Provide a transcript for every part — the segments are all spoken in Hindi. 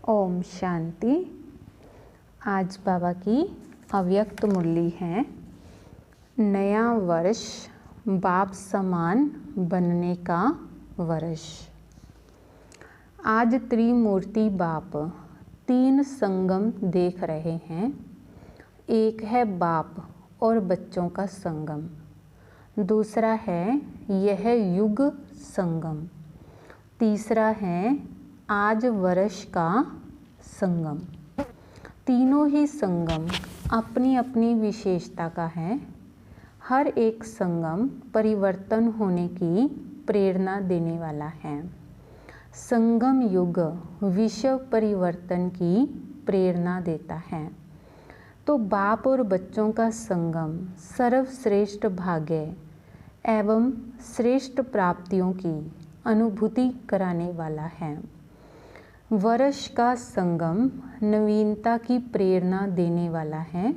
ओम शांति। आज बाबा की अव्यक्त मुरली है। नया वर्ष बाप समान बनने का वर्ष। आज त्रिमूर्ति बाप 3 संगम देख रहे हैं। एक है बाप और बच्चों का संगम, दूसरा है यह युग संगम, तीसरा है आज वर्ष का संगम। तीनों ही संगम अपनी अपनी विशेषता का है। हर एक संगम परिवर्तन होने की प्रेरणा देने वाला है। संगम युग विश्व परिवर्तन की प्रेरणा देता है, तो बाप और बच्चों का संगम सर्वश्रेष्ठ भाग्य एवं श्रेष्ठ प्राप्तियों की अनुभूति कराने वाला है। वर्ष का संगम नवीनता की प्रेरणा देने वाला है।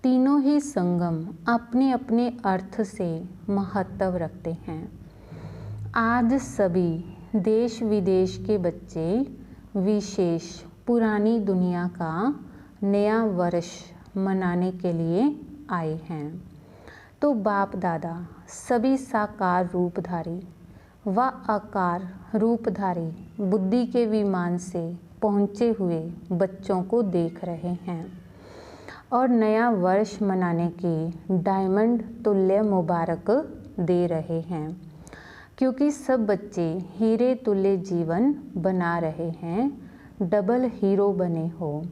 तीनों ही संगम अपने अपने अर्थ से महत्व रखते हैं। आज सभी देश विदेश के बच्चे विशेष पुरानी दुनिया का नया वर्ष मनाने के लिए आए हैं। तो बाप दादा सभी साकार रूपधारी व आकार रूपधारी बुद्धि के विमान से पहुँचे हुए बच्चों को देख रहे हैं और नया वर्ष मनाने की डायमंड तुल्य मुबारक दे रहे हैं, क्योंकि सब बच्चे हीरे तुल्य जीवन बना रहे हैं। डबल हीरो बने हो,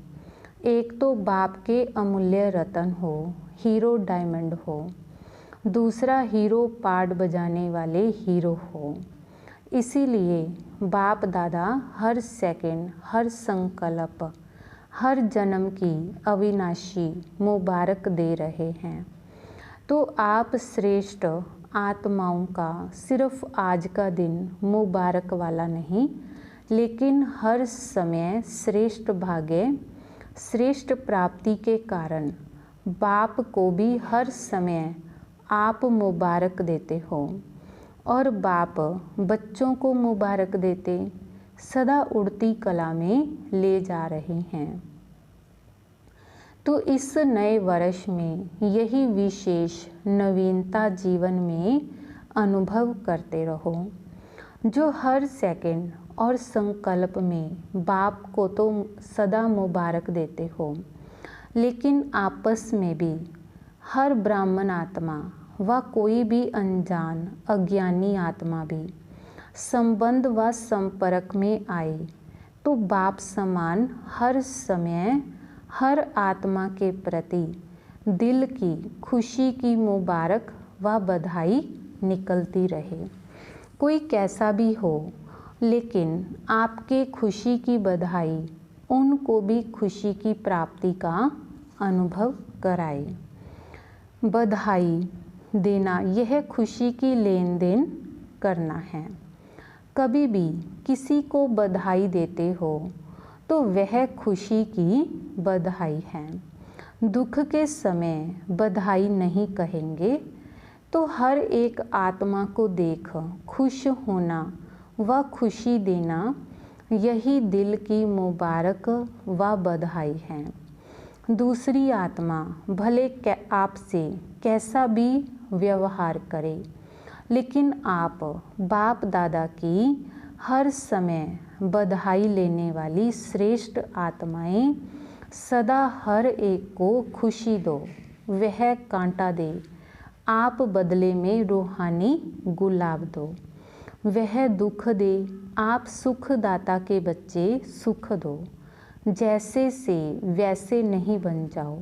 एक तो बाप के अमूल्य रतन हो, हीरो डायमंड हो, दूसरा हीरो पार्ट बजाने वाले हीरो हो। इसीलिए बाप दादा हर सेकंड, हर संकल्प, हर जन्म की अविनाशी मुबारक दे रहे हैं। तो आप श्रेष्ठ आत्माओं का सिर्फ आज का दिन मुबारक वाला नहीं, लेकिन हर समय श्रेष्ठ भाग्य, श्रेष्ठ प्राप्ति के कारण बाप को भी हर समय आप मुबारक देते हो और बाप बच्चों को मुबारक देते सदा उड़ती कला में ले जा रहे हैं। तो इस नए वर्ष में यही विशेष नवीनता जीवन में अनुभव करते रहो, जो हर सेकंड और संकल्प में बाप को तो सदा मुबारक देते हो, लेकिन आपस में भी हर ब्राह्मण आत्मा व कोई भी अनजान अज्ञानी आत्मा भी संबंध व संपर्क में आए तो बाप समान हर समय हर आत्मा के प्रति दिल की खुशी की मुबारक व बधाई निकलती रहे। कोई कैसा भी हो, लेकिन आपके खुशी की बधाई उनको भी खुशी की प्राप्ति का अनुभव कराए। बधाई देना यह खुशी की लेन देन करना है। कभी भी किसी को बधाई देते हो तो वह खुशी की बधाई है। दुख के समय बधाई नहीं कहेंगे, तो हर एक आत्मा को देख खुश होना व खुशी देना यही दिल की मुबारक व बधाई है। दूसरी आत्मा भले आपसे कैसा भी व्यवहार करे, लेकिन आप बाप दादा की हर समय बधाई लेने वाली श्रेष्ठ आत्माएं सदा हर एक को खुशी दो, वह कांटा दे, आप बदले में रूहानी गुलाब दो। वह दुख दे, आप सुखदाता के बच्चे सुख दो। जैसे से वैसे नहीं बन जाओ,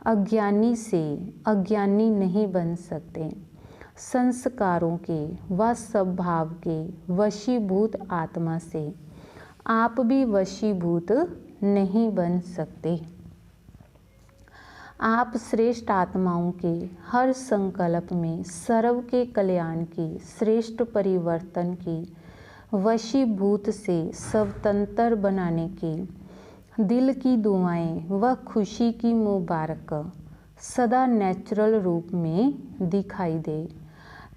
अज्ञानी से अज्ञानी नहीं बन सकते। संस्कारों के व स्वभाव के वशीभूत आत्मा से आप भी वशीभूत नहीं बन सकते। आप श्रेष्ठ आत्माओं के हर संकल्प में सर्व के कल्याण की, श्रेष्ठ परिवर्तन की, वशीभूत से स्वतंत्र बनाने की दिल की दुआएं व खुशी की मुबारक सदा नेचुरल रूप में दिखाई दे,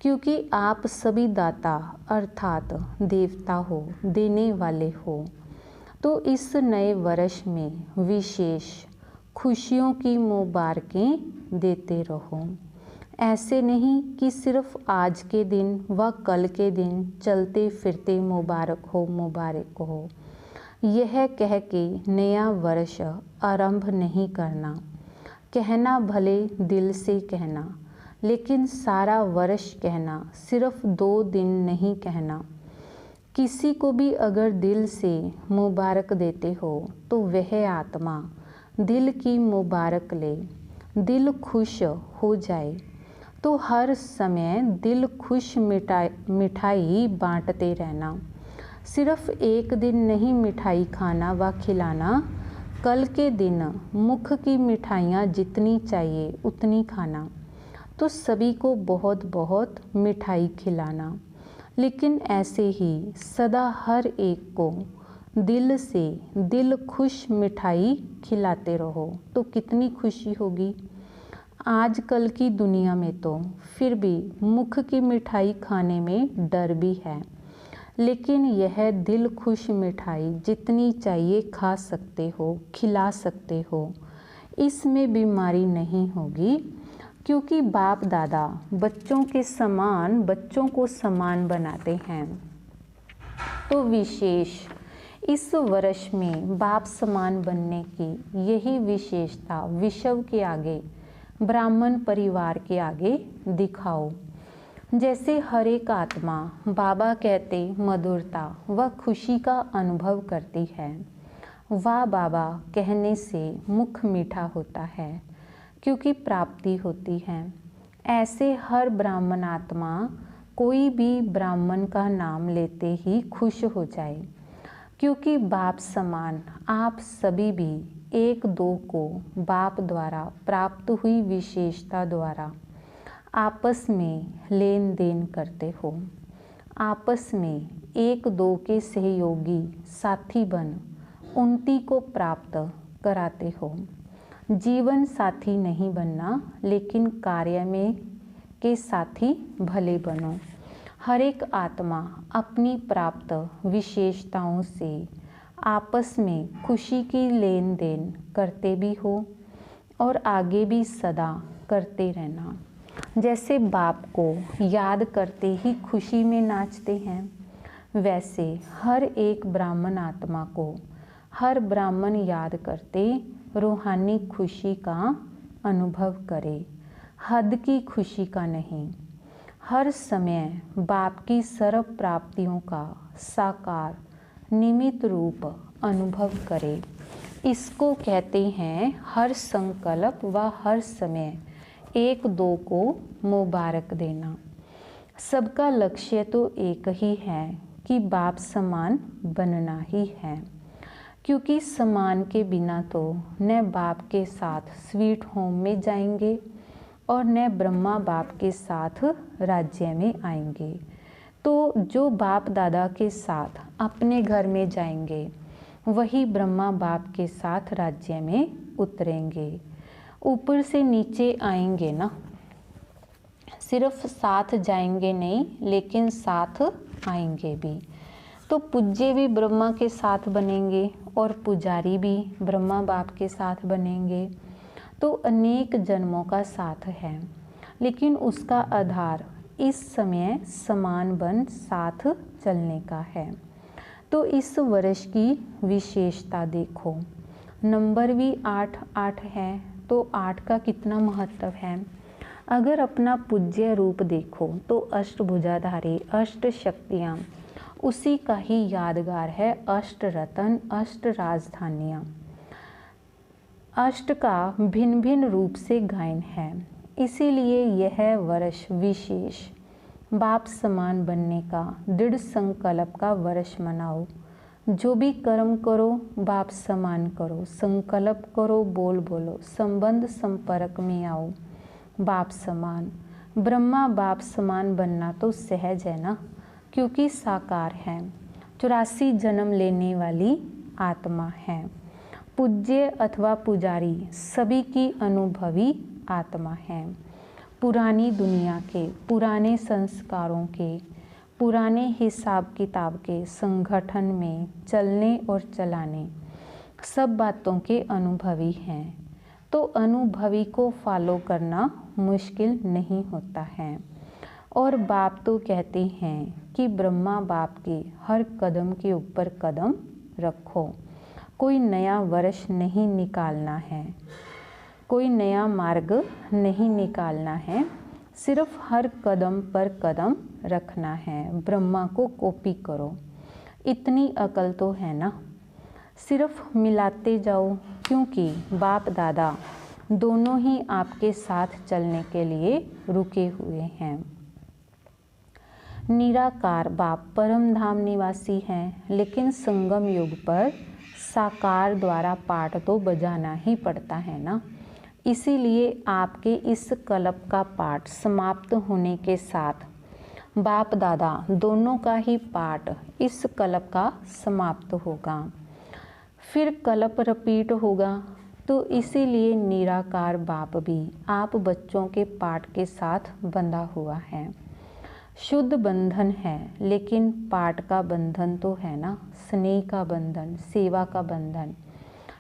क्योंकि आप सभी दाता अर्थात देवता हो, देने वाले हो। तो इस नए वर्ष में विशेष खुशियों की मुबारकें देते रहो। ऐसे नहीं कि सिर्फ आज के दिन व कल के दिन चलते फिरते मुबारक हो यह कह के नया वर्ष आरंभ नहीं करना। कहना भले दिल से कहना, लेकिन सारा वर्ष कहना, सिर्फ 2 दिन नहीं कहना। किसी को भी अगर दिल से मुबारक देते हो तो वह आत्मा दिल की मुबारक ले, दिल खुश हो जाए। तो हर समय दिल खुश मिठाई बांटते रहना। सिर्फ एक दिन नहीं मिठाई खाना व खिलाना, कल के दिन मुख की मिठाइयाँ जितनी चाहिए उतनी खाना। तो सभी को बहुत बहुत मिठाई खिलाना, लेकिन ऐसे ही सदा हर एक को दिल से दिल खुश मिठाई खिलाते रहो तो कितनी खुशी होगी। आजकल की दुनिया में तो फिर भी मुख की मिठाई खाने में डर भी है, लेकिन यह दिल खुश मिठाई जितनी चाहिए खा सकते हो, खिला सकते हो, इसमें बीमारी नहीं होगी, क्योंकि बाप दादा बच्चों को समान बनाते हैं। तो विशेष इस वर्ष में बाप समान बनने की यही विशेषता विश्व के आगे, ब्राह्मण परिवार के आगे दिखाओ। जैसे हर एक आत्मा बाबा कहते मधुरता व खुशी का अनुभव करती है। वाह बाबा कहने से मुख मीठा होता है, क्योंकि प्राप्ति होती है। ऐसे हर ब्राह्मण आत्मा कोई भी ब्राह्मण का नाम लेते ही खुश हो जाए, क्योंकि बाप समान आप सभी भी एक दो को बाप द्वारा प्राप्त हुई विशेषता द्वारा आपस में लेन देन करते हो। आपस में एक दो के सहयोगी साथी बन उन्नति को प्राप्त कराते हो। जीवन साथी नहीं बनना, लेकिन कार्य में के साथी भले बनो। हर एक आत्मा अपनी प्राप्त विशेषताओं से आपस में खुशी की लेन देन करते भी हो और आगे भी सदा करते रहना। जैसे बाप को याद करते ही खुशी में नाचते हैं, वैसे हर एक ब्राह्मण आत्मा को हर ब्राह्मण याद करते रूहानी खुशी का अनुभव करे, हद की खुशी का नहीं। हर समय बाप की सर्व प्राप्तियों का साकार निमित्त रूप अनुभव करे। इसको कहते हैं हर संकल्प व हर समय एक दो को मुबारक देना। सबका लक्ष्य तो एक ही है कि बाप समान बनना ही है, क्योंकि समान के बिना तो न बाप के साथ स्वीट होम में जाएंगे और न ब्रह्मा बाप के साथ राज्य में आएंगे। तो जो बाप दादा के साथ अपने घर में जाएंगे, वही ब्रह्मा बाप के साथ राज्य में उतरेंगे। ऊपर से नीचे आएंगे ना, सिर्फ साथ जाएंगे नहीं, लेकिन साथ आएंगे भी। तो पूज्य भी ब्रह्मा के साथ बनेंगे और पुजारी भी ब्रह्मा बाप के साथ बनेंगे। तो अनेक जन्मों का साथ है, लेकिन उसका आधार इस समय समान बन साथ चलने का है। तो इस वर्ष की विशेषता देखो, नंबर भी 8 है, तो 8 का कितना महत्व है। अगर अपना पूज्य रूप देखो तो अष्टभुजाधारी, अष्ट शक्तियाँ उसी का ही यादगार है। अष्ट रतन, अष्ट राजधानियाँ, अष्ट का भिन्न भिन्न रूप से गायन है। इसीलिए यह वर्ष विशेष बाप समान बनने का दृढ़ संकल्प का वर्ष मनाओ। जो भी कर्म करो बाप समान करो, संकल्प करो, बोलो, संबंध संपर्क में आओ बाप समान। ब्रह्मा बाप समान बनना तो सहज है ना, क्योंकि साकार है, 84 जन्म लेने वाली आत्मा है। पूज्य अथवा पुजारी सभी की अनुभवी आत्मा है। पुरानी दुनिया के, पुराने संस्कारों के, पुराने हिसाब किताब के संगठन में चलने और चलाने सब बातों के अनुभवी हैं, तो अनुभवी को फॉलो करना मुश्किल नहीं होता है। और बाप तो कहते हैं कि ब्रह्मा बाप के हर कदम के ऊपर कदम रखो। कोई नया वर्ष नहीं निकालना है, कोई नया मार्ग नहीं निकालना है, सिर्फ हर कदम पर कदम रखना है। ब्रह्मा को कॉपी करो, इतनी अकल तो है ना। सिर्फ मिलाते जाओ, क्योंकि बाप दादा दोनों ही आपके साथ चलने के लिए रुके हुए हैं। निराकार बाप परम धाम निवासी हैं, लेकिन संगम युग पर साकार द्वारा पाठ तो बजाना ही पड़ता है ना। इसीलिए आपके इस कल्प का पाठ समाप्त होने के साथ बाप दादा दोनों का ही पाठ इस कल्प का समाप्त होगा, फिर कल्प रिपीट होगा। तो इसीलिए निराकार बाप भी आप बच्चों के पाठ के साथ बंधा हुआ है। शुद्ध बंधन है, लेकिन पाठ का बंधन तो है ना, स्नेह का बंधन, सेवा का बंधन,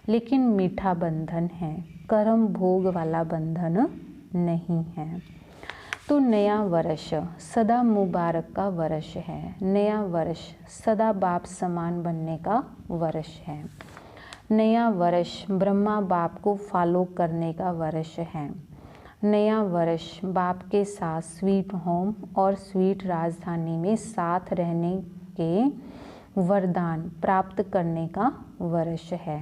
लेकिन मीठा बंधन है, कर्म भोग वाला बंधन नहीं है। तो नया वर्ष सदा मुबारक का वर्ष है। नया वर्ष सदा बाप समान बनने का वर्ष है। नया वर्ष ब्रह्मा बाप को फॉलो करने का वर्ष है। नया वर्ष बाप के साथ स्वीट होम और स्वीट राजधानी में साथ रहने के वरदान प्राप्त करने का वर्ष है,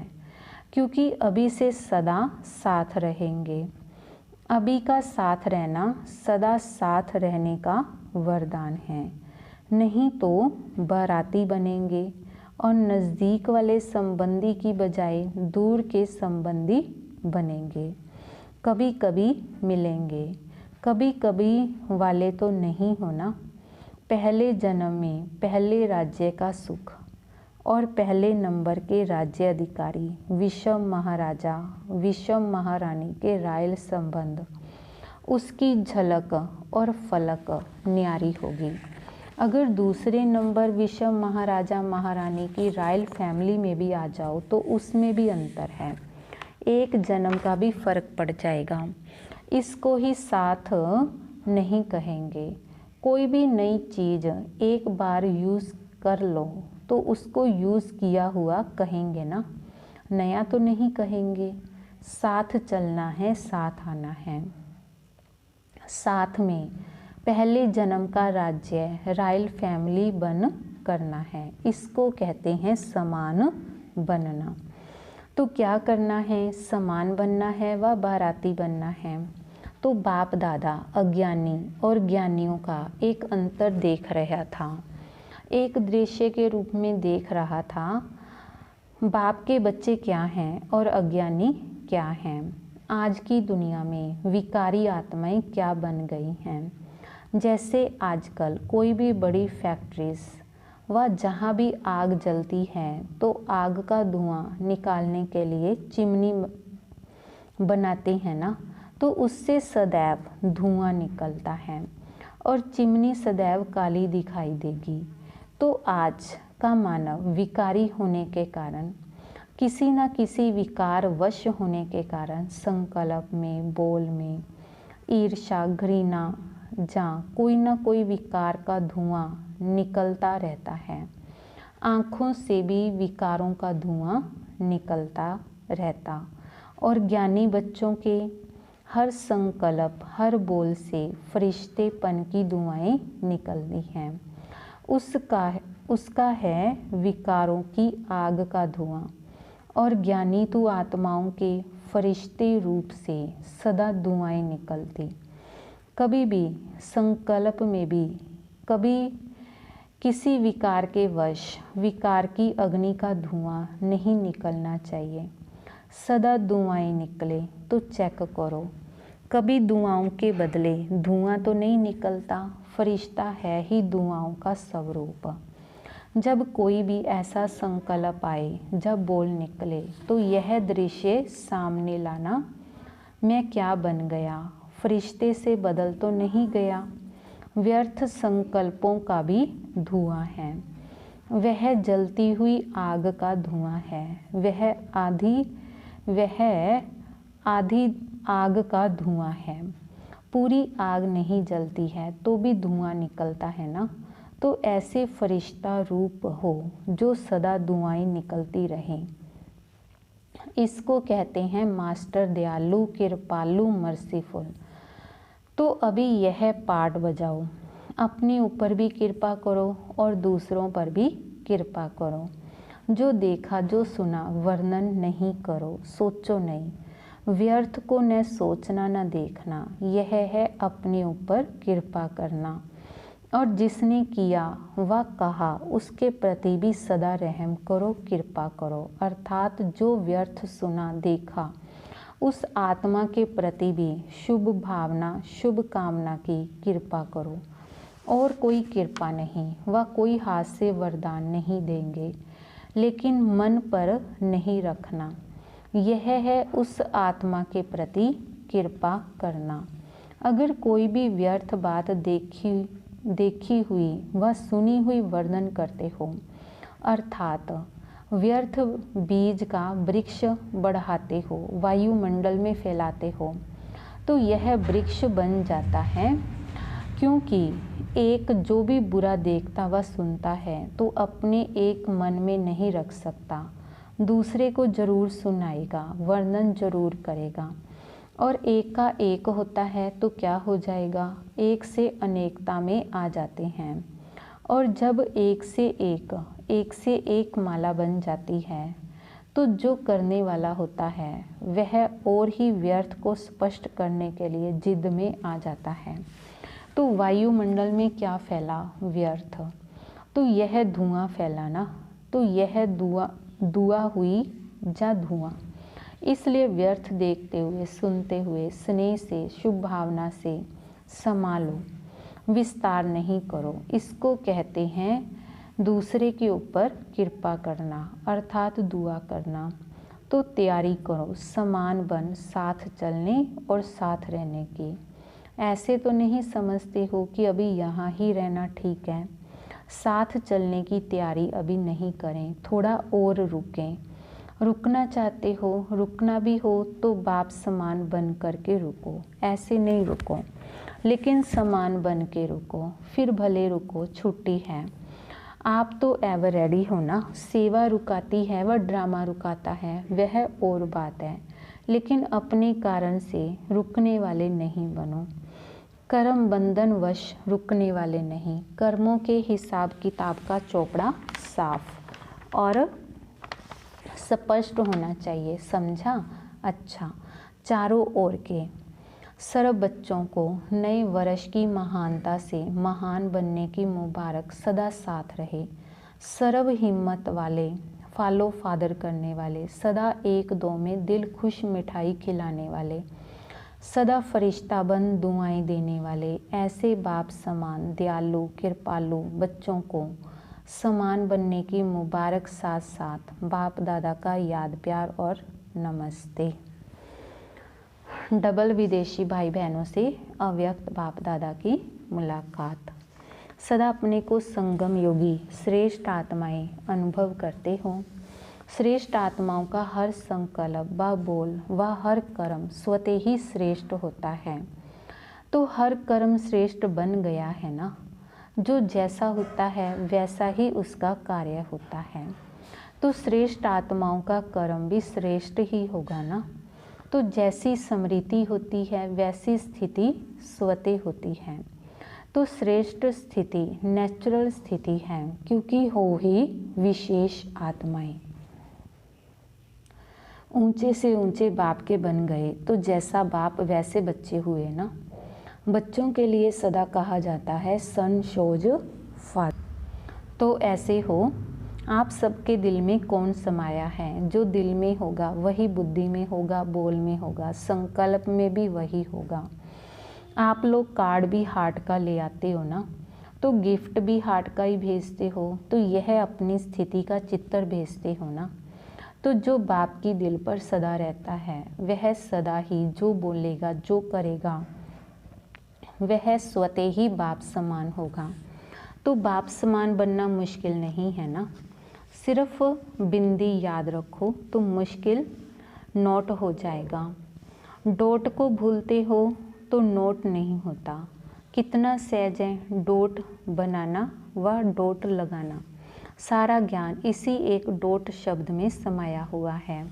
क्योंकि अभी से सदा साथ रहेंगे। अभी का साथ रहना सदा साथ रहने का वरदान है, नहीं तो बाराती बनेंगे और नज़दीक वाले संबंधी की बजाय दूर के संबंधी बनेंगे। कभी कभी मिलेंगे, कभी कभी वाले तो नहीं होना। पहले जन्म में पहले राज्य का सुख और पहले नंबर के राज्य अधिकारी विषम महाराजा विषम महारानी के रायल संबंध, उसकी झलक और फलक न्यारी होगी। अगर दूसरे नंबर विषम महाराजा महारानी की रॉयल फैमिली में भी आ जाओ तो उसमें भी अंतर है, एक जन्म का भी फर्क पड़ जाएगा। इसको ही साथ नहीं कहेंगे। कोई भी नई चीज़ एक बार यूज़ कर लो तो उसको यूज़ किया हुआ कहेंगे ना, नया तो नहीं कहेंगे। साथ चलना है, साथ आना है। साथ में पहले जन्म का राज्य रॉयल फैमिली बन करना है, इसको कहते हैं समान बनना। तो क्या करना है, समान बनना है व बाराती बनना है। तो बाप दादा अज्ञानी और ज्ञानियों का एक अंतर देख रहा था, एक दृश्य के रूप में देख रहा था। बाप के बच्चे क्या हैं और अज्ञानी क्या हैं। आज की दुनिया में विकारी आत्माएं क्या बन गई हैं। जैसे आजकल कोई भी बड़ी फैक्ट्रीज व जहाँ भी आग जलती है तो आग का धुआं निकालने के लिए चिमनी बनाते हैं ना, तो उससे सदैव धुआं निकलता है और चिमनी सदैव काली दिखाई देगी। तो आज का मानव विकारी होने के कारण, किसी न किसी विकार वश होने के कारण संकल्प में, बोल में, ईर्ष्या, घृणा, जहाँ कोई ना कोई विकार का धुआं निकलता रहता है। आँखों से भी विकारों का धुआं निकलता रहता और ज्ञानी बच्चों के हर संकल्प, हर बोल से फरिश्तेपन की दुआएं निकलती हैं। उसका है विकारों की आग का धुआं। और ज्ञानी तो आत्माओं के फरिश्ते रूप से सदा दुआएं निकलती। कभी भी संकल्प में भी कभी किसी विकार के वश विकार की अग्नि का धुआं नहीं निकलना चाहिए। सदा दुआएं निकले तो चेक करो, कभी दुआओं के बदले धुआं तो नहीं निकलता। फरिश्ता है ही दुआओं का स्वरूप। जब कोई भी ऐसा संकल्प आए, जब बोल निकले, तो यह दृश्य सामने लाना, मैं क्या बन गया, फरिश्ते से बदल तो नहीं गया। व्यर्थ संकल्पों का भी धुआं है। वह जलती हुई आग का धुआं है। वह आधी आग का धुआं है। पूरी आग नहीं जलती है तो भी धुआं निकलता है ना। तो ऐसे फरिश्ता रूप हो जो सदा धुआं निकलती रहे। इसको कहते हैं मास्टर दयालु, कृपालु, मर्सीफुल। तो अभी यह पाठ बजाओ, अपने ऊपर भी कृपा करो और दूसरों पर भी कृपा करो। जो देखा जो सुना वर्णन नहीं करो, सोचो नहीं। व्यर्थ को न सोचना न देखना, यह है अपने ऊपर कृपा करना। और जिसने किया व कहा उसके प्रति भी सदा रहम करो, कृपा करो। अर्थात जो व्यर्थ सुना देखा उस आत्मा के प्रति भी शुभ भावना, शुभ कामना की कृपा करो। और कोई कृपा नहीं व कोई हाथ से वरदान नहीं देंगे, लेकिन मन पर नहीं रखना। यह है उस आत्मा के प्रति कृपा करना। अगर कोई भी व्यर्थ बात देखी हुई व सुनी हुई वर्णन करते हो, अर्थात व्यर्थ बीज का वृक्ष बढ़ाते हो, वायुमंडल में फैलाते हो, तो यह वृक्ष बन जाता है। क्योंकि एक जो भी बुरा देखता व सुनता है तो अपने एक मन में नहीं रख सकता, दूसरे को जरूर सुनाएगा, वर्णन जरूर करेगा। और एक का एक होता है तो क्या हो जाएगा, एक से अनेकता में आ जाते हैं। और जब एक से एक माला बन जाती है तो जो करने वाला होता है वह और ही व्यर्थ को स्पष्ट करने के लिए जिद में आ जाता है। तो वायुमंडल में क्या फैला, व्यर्थ। तो यह धुआं फैला ना, तो यह दुआ हुई जा धुआं। इसलिए व्यर्थ देखते हुए, सुनते हुए स्नेह से, शुभ भावना से संभालो, विस्तार नहीं करो। इसको कहते हैं दूसरे के ऊपर कृपा करना, अर्थात दुआ करना। तो तैयारी करो समान बन साथ चलने और साथ रहने की। ऐसे तो नहीं समझते हो कि अभी यहाँ ही रहना ठीक है, साथ चलने की तैयारी अभी नहीं करें, थोड़ा और रुकें। रुकना चाहते हो, रुकना भी हो तो बाप समान बन करके रुको, ऐसे नहीं रुको, लेकिन समान बन के रुको। फिर भले रुको, छुट्टी है। आप तो एवर रेडी हो ना। सेवा रुकाती है व ड्रामा रुकाता है, वह और बात है, लेकिन अपने कारण से रुकने वाले नहीं बनो। कर्म बंधन वश रुकने वाले नहीं। कर्मों के हिसाब किताब का चौपड़ा साफ और स्पष्ट होना चाहिए, समझा। अच्छा, चारों ओर के सर्व बच्चों को नए वर्ष की महानता से महान बनने की मुबारक सदा साथ रहे। सर्व हिम्मत वाले, फॉलो फादर करने वाले, सदा एक दो में दिल खुश मिठाई खिलाने वाले, सदा फरिश्ता बन दुआएं देने वाले, ऐसे बाप समान दयालु कृपालु बच्चों को समान बनने की मुबारक साथ साथ बाप दादा का याद प्यार और नमस्ते। डबल विदेशी भाई बहनों से अव्यक्त बाप दादा की मुलाकात। सदा अपने को संगम योगी श्रेष्ठ आत्माएं अनुभव करते हो। श्रेष्ठ आत्माओं का हर संकल्प व बोल व हर कर्म स्वतः ही श्रेष्ठ होता है। तो हर कर्म श्रेष्ठ बन गया है ना। जो जैसा होता है वैसा ही उसका कार्य होता है। तो श्रेष्ठ आत्माओं का कर्म भी श्रेष्ठ ही होगा ना। तो जैसी स्मृति होती है वैसी स्थिति स्वतः होती है। तो श्रेष्ठ स्थिति नेचुरल स्थिति है, क्योंकि हो ही विशेष आत्माएं। ऊंचे से ऊंचे बाप के बन गए तो जैसा बाप वैसे बच्चे हुए ना। बच्चों के लिए सदा कहा जाता है सन शोज फादर। तो ऐसे हो, आप सबके दिल में कौन समाया है। जो दिल में होगा वही बुद्धि में होगा, बोल में होगा, संकल्प में भी वही होगा। आप लोग कार्ड भी हार्ट का ले आते हो ना, तो गिफ्ट भी हार्ट का ही भेजते हो, तो यह अपनी स्थिति का चित्र भेजते हो ना। तो जो बाप की दिल पर सदा रहता है वह सदा ही जो बोलेगा जो करेगा वह स्वतः ही बाप समान होगा। तो बाप समान बनना मुश्किल नहीं है ना, सिर्फ बिंदी याद रखो तो मुश्किल नोट हो जाएगा। डॉट को भूलते हो तो नोट नहीं होता। कितना सहज है डॉट बनाना व डॉट लगाना। सारा ज्ञान इसी एक डॉट शब्द में समाया हुआ है।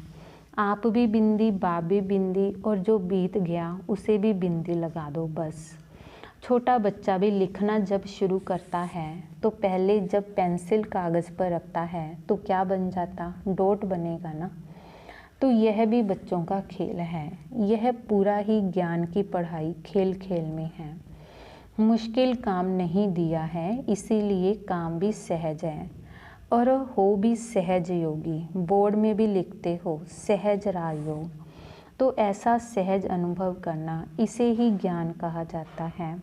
आप भी बिंदी, बाप भी बिंदी, और जो बीत गया उसे भी बिंदी लगा दो बस। छोटा बच्चा भी लिखना जब शुरू करता है तो पहले जब पेंसिल कागज़ पर रखता है तो क्या बन जाता, डॉट बनेगा ना। तो यह भी बच्चों का खेल है। यह पूरा ही ज्ञान की पढ़ाई खेल खेल में है। मुश्किल काम नहीं दिया है, इसीलिए काम भी सहज है और हो भी सहज योगी। बोर्ड में भी लिखते हो सहज राजयोग, तो ऐसा सहज अनुभव करना, इसे ही ज्ञान कहा जाता है।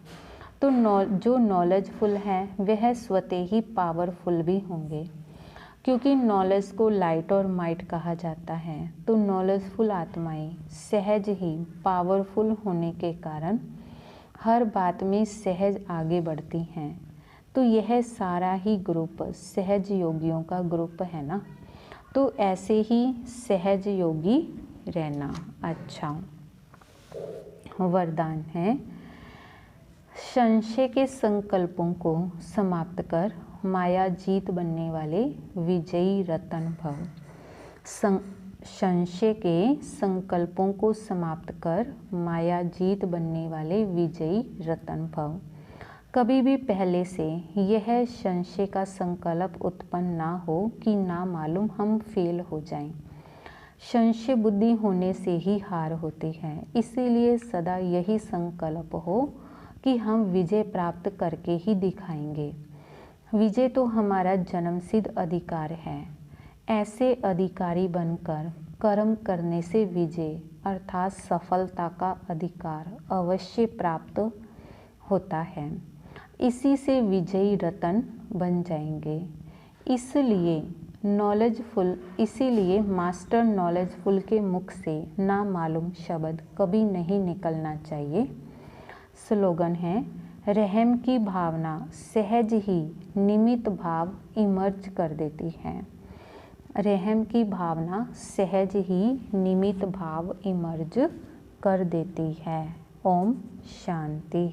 तो जो नॉलेजफुल है वह स्वतः ही पावरफुल भी होंगे, क्योंकि नॉलेज को लाइट और माइट कहा जाता है। तो नॉलेजफुल आत्माएं सहज ही पावरफुल होने के कारण हर बात में सहज आगे बढ़ती हैं। तो यह सारा ही ग्रुप सहज योगियों का ग्रुप है ना। तो ऐसे ही सहज योगी रहना। अच्छा, वरदान है, संशय के संकल्पों को समाप्त कर माया जीत बनने वाले विजयी रतन भव। संशय के संकल्पों को समाप्त कर माया जीत बनने वाले विजयी रतन भव। कभी भी पहले से यह संशय का संकल्प उत्पन्न ना हो कि ना मालूम हम फेल हो जाएं। संशय बुद्धि होने से ही हार होती है। इसीलिए सदा यही संकल्प हो कि हम विजय प्राप्त करके ही दिखाएंगे। विजय तो हमारा जन्मसिद्ध अधिकार है। ऐसे अधिकारी बनकर कर्म करने से विजय अर्थात सफलता का अधिकार अवश्य प्राप्त होता है। इसी से विजयी रतन बन जाएंगे। इसीलिए मास्टर नॉलेजफुल के मुख से ना मालूम शब्द कभी नहीं निकलना चाहिए। स्लोगन है, रहम की भावना सहज ही निमित्त भाव इमर्ज कर देती है। रहम की भावना सहज ही निमित्त भाव इमर्ज कर देती है। ओम शांति।